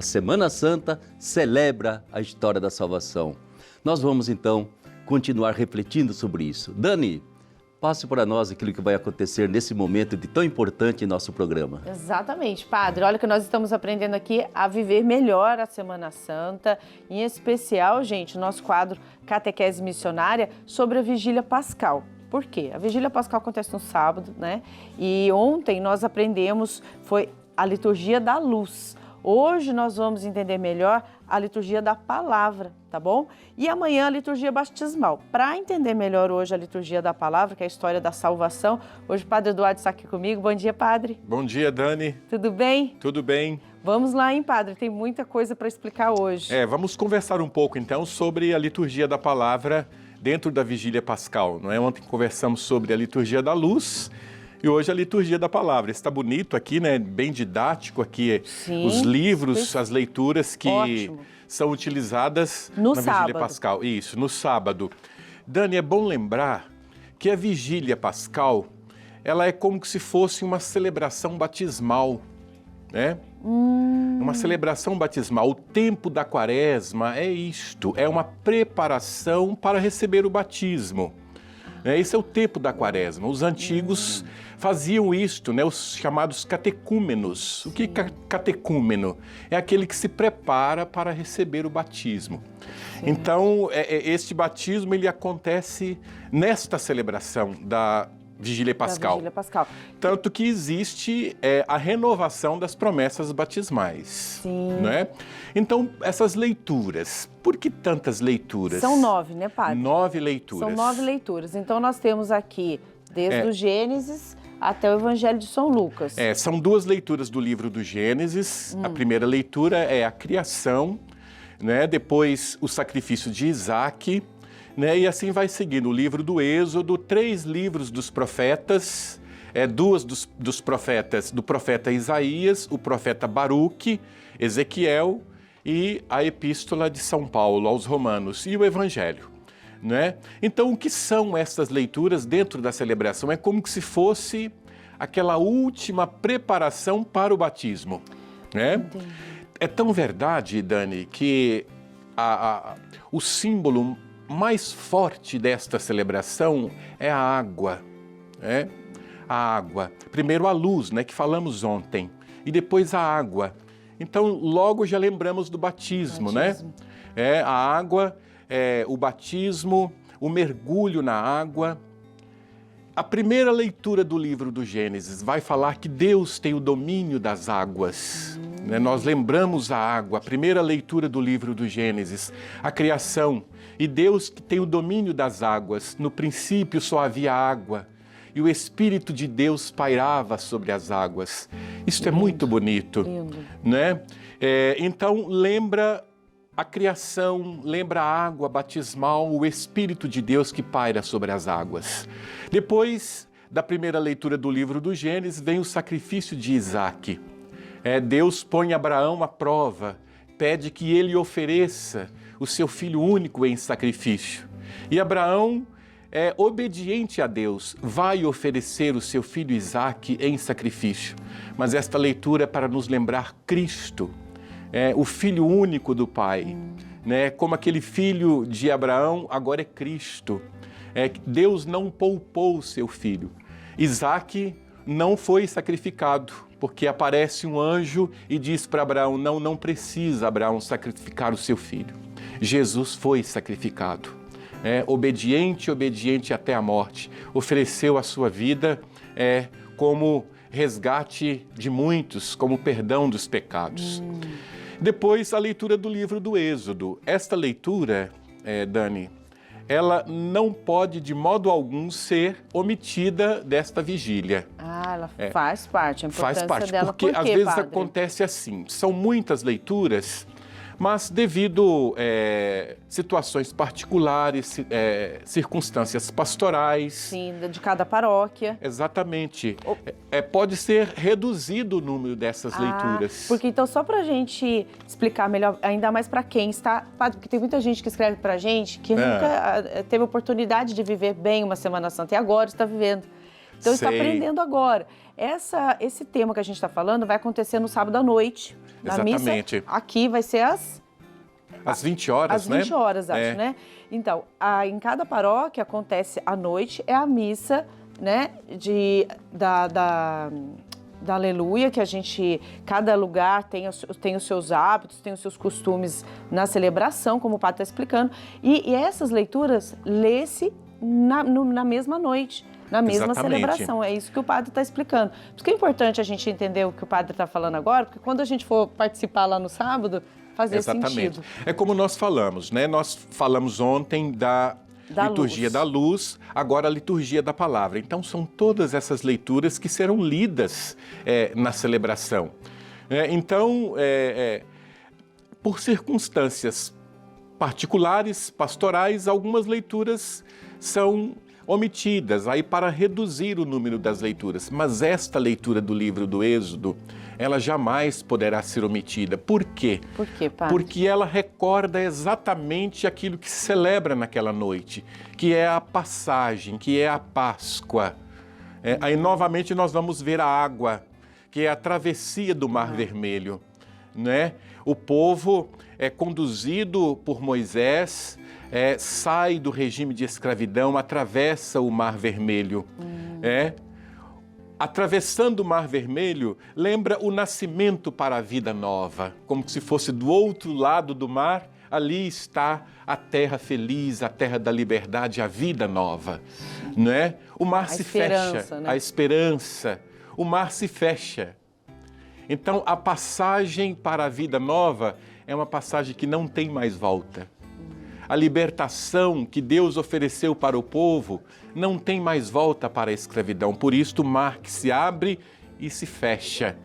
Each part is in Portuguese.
A Semana Santa celebra a história da salvação. Nós vamos então continuar refletindo sobre isso. Dani, passe para nós aquilo que vai acontecer nesse momento de tão importante em nosso programa. Exatamente, Padre. Olha que nós estamos aprendendo aqui a viver melhor a Semana Santa, em especial, gente, o nosso quadro Catequese Missionária sobre a Vigília Pascal. Por quê? A Vigília Pascal acontece no sábado, né? E ontem nós aprendemos, foi a liturgia da luz. Hoje nós vamos entender melhor a liturgia da palavra, tá bom? E amanhã a liturgia batismal. Para entender melhor hoje a liturgia da palavra, que é a história da salvação, hoje o Padre Eduardo está aqui comigo. Bom dia, Padre. Bom dia, Dani. Tudo bem? Tudo bem. Vamos lá, hein, Padre? Tem muita coisa para explicar hoje. Vamos conversar um pouco, então, sobre a liturgia da palavra dentro da Vigília Pascal, não é? Ontem conversamos sobre a liturgia da luz e hoje a liturgia da palavra. Está bonito aqui, né? Bem didático aqui. Sim, os livros, as leituras que são utilizadas na Vigília Pascal. Isso, no sábado. Dani, é bom lembrar que a Vigília Pascal, ela é como se fosse uma celebração batismal, né? Uma celebração batismal. O tempo da quaresma é isto, é uma preparação para receber o batismo. Esse é o tempo da quaresma. Os antigos faziam isto, né? Os chamados catecúmenos. O que é catecúmeno? É aquele que se prepara para receber o batismo. Então, este batismo ele acontece nesta celebração da Vigília Pascal. Tanto que existe a renovação das promessas batismais. Né? Então, essas leituras, por que tantas leituras? São 9, né, Padre? 9 leituras. São 9 leituras. Então, nós temos aqui, desde o Gênesis até o Evangelho de São Lucas. São 2 leituras do livro do Gênesis. A primeira leitura é a criação, né? Depois o sacrifício de Isaac, né? E assim vai seguindo o livro do Êxodo, 3 livros dos profetas, 2 dos profetas, do profeta Isaías, o profeta Baruque, Ezequiel e a epístola de São Paulo aos Romanos e o Evangelho. Né? Então, o que são essas leituras dentro da celebração? É como se fosse aquela última preparação para o batismo. Né? É tão verdade, Dani, que o símbolo mais forte desta celebração é a água, né? A água. Primeiro a luz, né, que falamos ontem, e depois a água. Então, logo já lembramos do batismo, né? A água, o batismo, o mergulho na água. A primeira leitura do livro do Gênesis vai falar que Deus tem o domínio das águas. Né? Nós lembramos a água, a primeira leitura do livro do Gênesis, a criação. E Deus que tem o domínio das águas. No princípio só havia água e o Espírito de Deus pairava sobre as águas. Isso é muito bonito, né? Então lembra a criação, lembra a água batismal, o Espírito de Deus que paira sobre as águas. Depois da primeira leitura do livro do Gênesis vem o sacrifício de Isaac. Deus põe Abraão à prova, pede que ele ofereça o seu filho único em sacrifício. E Abraão é obediente a Deus, vai oferecer o seu filho Isaque em sacrifício. Mas esta leitura é para nos lembrar Cristo, o filho único do Pai. Né? Como aquele filho de Abraão, agora é Cristo. Deus não poupou o seu filho. Isaque não foi sacrificado, porque aparece um anjo e diz para Abraão, não precisa Abraão sacrificar o seu filho. Jesus foi sacrificado, obediente até a morte, ofereceu a sua vida como resgate de muitos, como perdão dos pecados. Depois, a leitura do livro do Êxodo. Esta leitura, Dani, ela não pode de modo algum ser omitida desta vigília. Ela faz parte, a importância faz parte, dela. Porque às vezes acontece assim, são muitas leituras, mas devido situações particulares, circunstâncias pastorais... Sim, de cada paróquia. Exatamente. Pode ser reduzido o número dessas leituras. Porque então, só para a gente explicar melhor, ainda mais para quem está... Porque tem muita gente que escreve para a gente que nunca teve oportunidade de viver bem uma Semana Santa e agora está vivendo. Então, está aprendendo agora. esse tema que a gente está falando vai acontecer no sábado à noite. Na Exatamente. missa, aqui vai ser às 20 horas, né? Às 20 horas, acho, né? Então, em cada paróquia acontece à noite, é a missa, né, da Aleluia, que cada lugar tem os seus hábitos, tem os seus costumes na celebração, como o padre está explicando, e essas leituras lê-se na mesma noite, na mesma celebração. É isso que o padre está explicando. Por isso que é importante a gente entender o que o padre está falando agora, porque quando a gente for participar lá no sábado, fazer sentido. É como nós falamos, né? Nós falamos ontem da liturgia da luz, agora a liturgia da palavra. Então, são todas essas leituras que serão lidas na celebração. Então, por circunstâncias particulares, pastorais, algumas leituras são omitidas, aí para reduzir o número das leituras. Mas esta leitura do livro do Êxodo, ela jamais poderá ser omitida. Por quê? Por quê, padre? Porque ela recorda exatamente aquilo que se celebra naquela noite, que é a passagem, que é a Páscoa. Aí novamente nós vamos ver a água, que é a travessia do Mar Vermelho, né? O povo é conduzido por Moisés, sai do regime de escravidão, atravessa o Mar Vermelho. Atravessando o Mar Vermelho, lembra o nascimento para a vida nova, como se fosse do outro lado do mar, ali está a terra feliz, a terra da liberdade, a vida nova, né? O mar se fecha, né? A esperança, o mar se fecha. Então, a passagem para a vida nova é uma passagem que não tem mais volta. A libertação que Deus ofereceu para o povo não tem mais volta para a escravidão. Por isso, o mar que se abre e se fecha,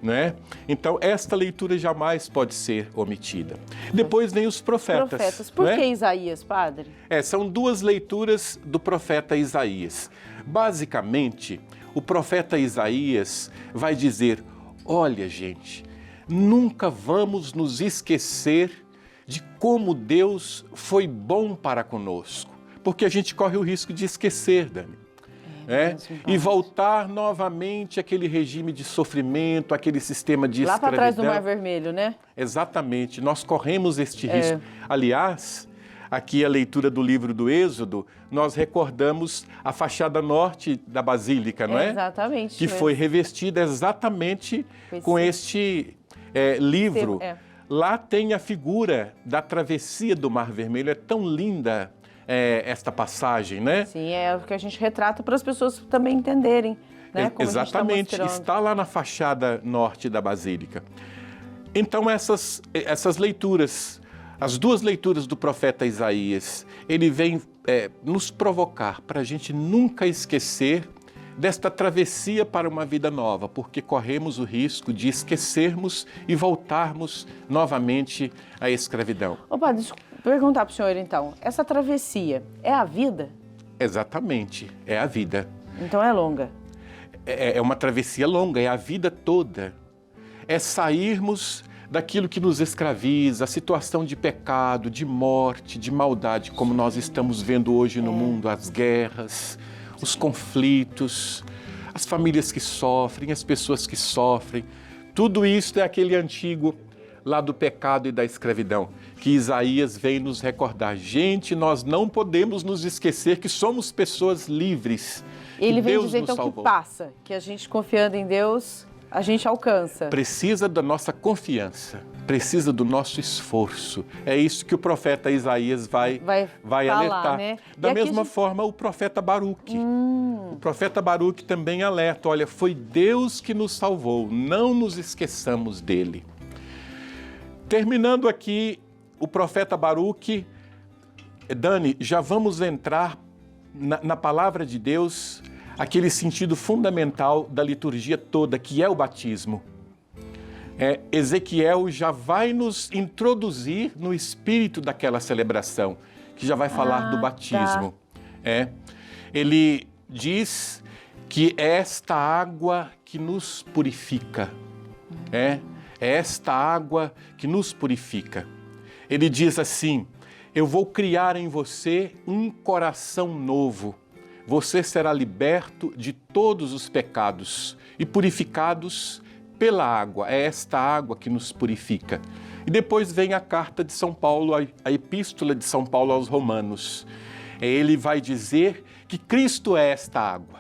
né? Então, esta leitura jamais pode ser omitida. Depois vem os profetas. Por que Isaías, padre? São duas leituras do profeta Isaías. Basicamente, o profeta Isaías vai dizer: olha, gente, nunca vamos nos esquecer de como Deus foi bom para conosco, porque a gente corre o risco de esquecer, Dani. E voltar novamente àquele regime de sofrimento, aquele sistema de escravidão. Lá para trás do Mar Vermelho, né? Exatamente, nós corremos este risco. Aliás, aqui a leitura do livro do Êxodo, nós recordamos a fachada norte da Basílica, não é? Exatamente. Que foi revestida exatamente com este livro. Lá tem a figura da travessia do Mar Vermelho, é tão linda esta passagem, né? Sim, é o que a gente retrata para as pessoas também entenderem, né? Como exatamente, está lá na fachada norte da Basílica. Então essas leituras, as duas leituras do profeta Isaías, ele vem nos provocar para a gente nunca esquecer desta travessia para uma vida nova, porque corremos o risco de esquecermos e voltarmos novamente à escravidão. Ô, padre, deixa eu perguntar para o senhor então, essa travessia é a vida? Exatamente, é a vida. Então é longa? É uma travessia longa, é a vida toda. É sairmos daquilo que nos escraviza, a situação de pecado, de morte, de maldade, como nós estamos vendo hoje no mundo, as guerras, os conflitos, as famílias que sofrem, as pessoas que sofrem. Tudo isso é aquele antigo lá do pecado e da escravidão, que Isaías vem nos recordar. Gente, nós não podemos nos esquecer que somos pessoas livres. Ele vem dizer então que passa, que a gente confiando em Deus, a gente alcança. Precisa da nossa confiança, precisa do nosso esforço. É isso que o profeta Isaías vai falar, alertar. Né? Da mesma forma, o profeta Baruque. O profeta Baruque também alerta, olha, foi Deus que nos salvou, não nos esqueçamos dele. Terminando aqui, o profeta Baruque, Dani, já vamos entrar na palavra de Deus, aquele sentido fundamental da liturgia toda, que é o batismo. Ezequiel já vai nos introduzir no espírito daquela celebração, que já vai falar do batismo. Ele diz que é esta água que nos purifica. É esta água que nos purifica. Ele diz assim: eu vou criar em você um coração novo. você será liberto de todos os pecados e purificados pela água. É esta água que nos purifica. E depois vem a carta de São Paulo, a epístola de São Paulo aos Romanos. Ele vai dizer que Cristo é esta água.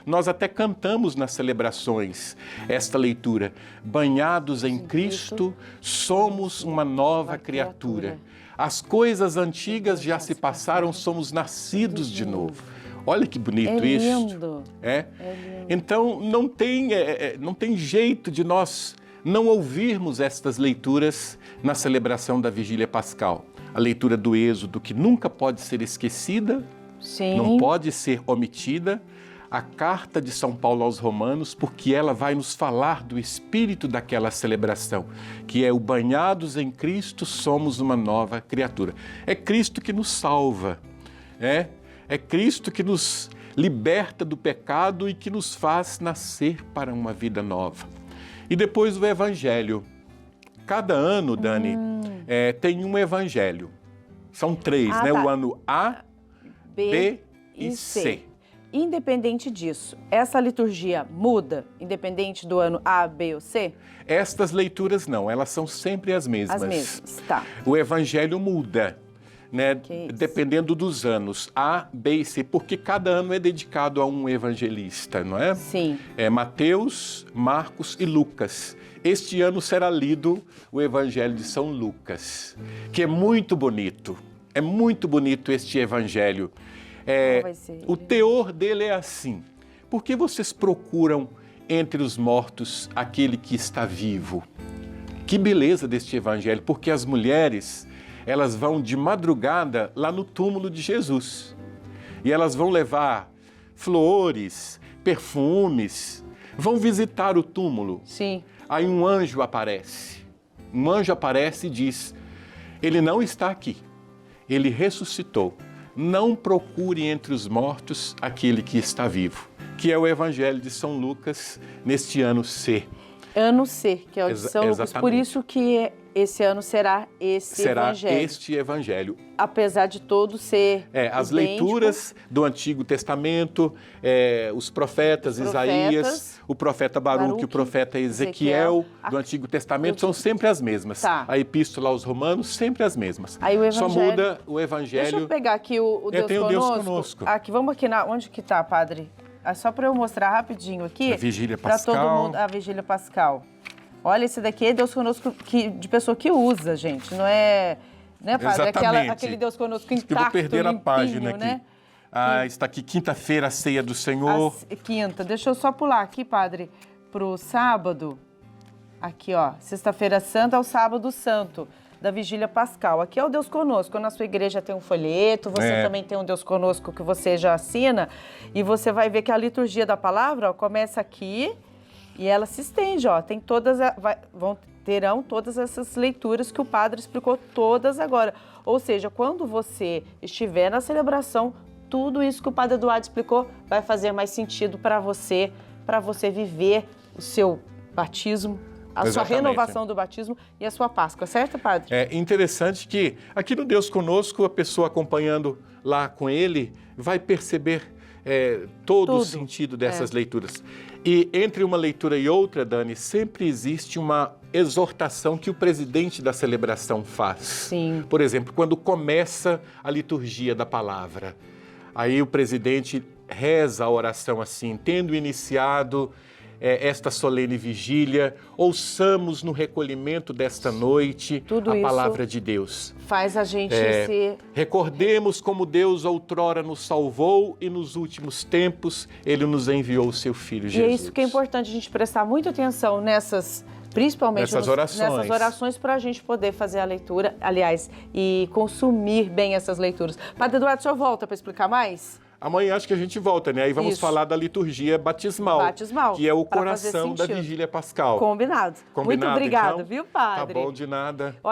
Nós até cantamos nas celebrações esta leitura. Banhados em Cristo, somos uma nova criatura. As coisas antigas já se passaram, somos nascidos de novo. Olha que bonito isso. Lindo. É? É lindo. Então, não tem jeito de nós não ouvirmos estas leituras na celebração da Vigília Pascal. A leitura do Êxodo, que nunca pode ser esquecida, Sim. não pode ser omitida. A carta de São Paulo aos Romanos, porque ela vai nos falar do espírito daquela celebração, que é o banhados em Cristo, somos uma nova criatura. É Cristo que nos salva, é Cristo que nos liberta do pecado e que nos faz nascer para uma vida nova. E depois o Evangelho. Cada ano, Dani, tem um Evangelho. São 3, né? Tá. O ano A, B e C. Independente disso, essa liturgia muda, independente do ano A, B ou C? Estas leituras não, elas são sempre as mesmas. As mesmas, tá. O Evangelho muda, né? Que isso? Dependendo dos anos, A, B e C, porque cada ano é dedicado a um evangelista, não é? Sim. É Mateus, Marcos e Lucas. Este ano será lido o Evangelho de São Lucas, que é muito bonito. É muito bonito este Evangelho. Vai ser? O teor dele é assim: por que vocês procuram entre os mortos aquele que está vivo? Que beleza deste Evangelho, porque as mulheres, elas vão de madrugada lá no túmulo de Jesus. E elas vão levar flores, perfumes, vão visitar o túmulo. Sim. Aí um anjo aparece. Um anjo aparece e diz: ele não está aqui, ele ressuscitou. Não procure entre os mortos aquele que está vivo, que é o Evangelho de São Lucas neste ano C. Ano C, que é o de São Lucas. Exatamente. Por isso que esse ano será esse Evangelho. Será este Evangelho. Apesar de todo ser As idêntico, leituras do Antigo Testamento, os profetas Isaías, o profeta Baruque, o profeta Ezequiel do Antigo Testamento são sempre as mesmas. Tá. A Epístola aos Romanos, sempre as mesmas. Aí o Só Evangelho... muda o Evangelho. Deixa eu pegar aqui o Deus tem o Conosco. Deus Conosco. Aqui, vamos aqui onde que tá, padre? Só para eu mostrar rapidinho aqui. A Vigília Para todo Pascal. mundo, a Vigília Pascal. Olha, esse daqui é Deus Conosco de pessoa que usa, gente. Não é, né, padre? Exatamente. Aquele Deus Conosco intacto, Eu vou perder a limpinho, página aqui. né? Está aqui, quinta-feira, a ceia do Senhor. Quinta. Deixa eu só pular aqui, padre, pro sábado. Aqui, ó. Sexta-feira Santa ao Sábado Santo, da Vigília Pascal. Aqui é o Deus Conosco. Na sua igreja tem um folheto, você também tem um Deus Conosco que você já assina. E você vai ver que a liturgia da palavra, ó, começa aqui e ela se estende, ó. Tem todas, terão todas essas leituras que o padre explicou todas agora. Ou seja, quando você estiver na celebração, tudo isso que o padre Eduardo explicou vai fazer mais sentido para você viver o seu batismo, a sua Exatamente. renovação do batismo e a sua Páscoa, certo, padre? É interessante que aqui no Deus Conosco, a pessoa acompanhando lá com ele vai perceber todo o Tudo. sentido dessas leituras. E entre uma leitura e outra, Dani, sempre existe uma exortação que o presidente da celebração faz. Sim. Por exemplo, quando começa a liturgia da palavra, aí o presidente reza a oração assim: tendo iniciado esta solene vigília, ouçamos no recolhimento desta noite Tudo a isso palavra de Deus. Faz a gente se... Recordemos como Deus outrora nos salvou e nos últimos tempos Ele nos enviou o seu Filho Jesus. E é isso que é importante a gente prestar muita atenção principalmente nessas orações para a gente poder fazer a leitura, aliás, e consumir bem essas leituras. Padre Eduardo, o senhor volta para explicar mais? Amanhã acho que a gente volta, né? Aí vamos falar da liturgia batismal, que é o coração da Vigília Pascal. Combinado. Muito obrigada, então? viu, padre? Tá bom, de nada.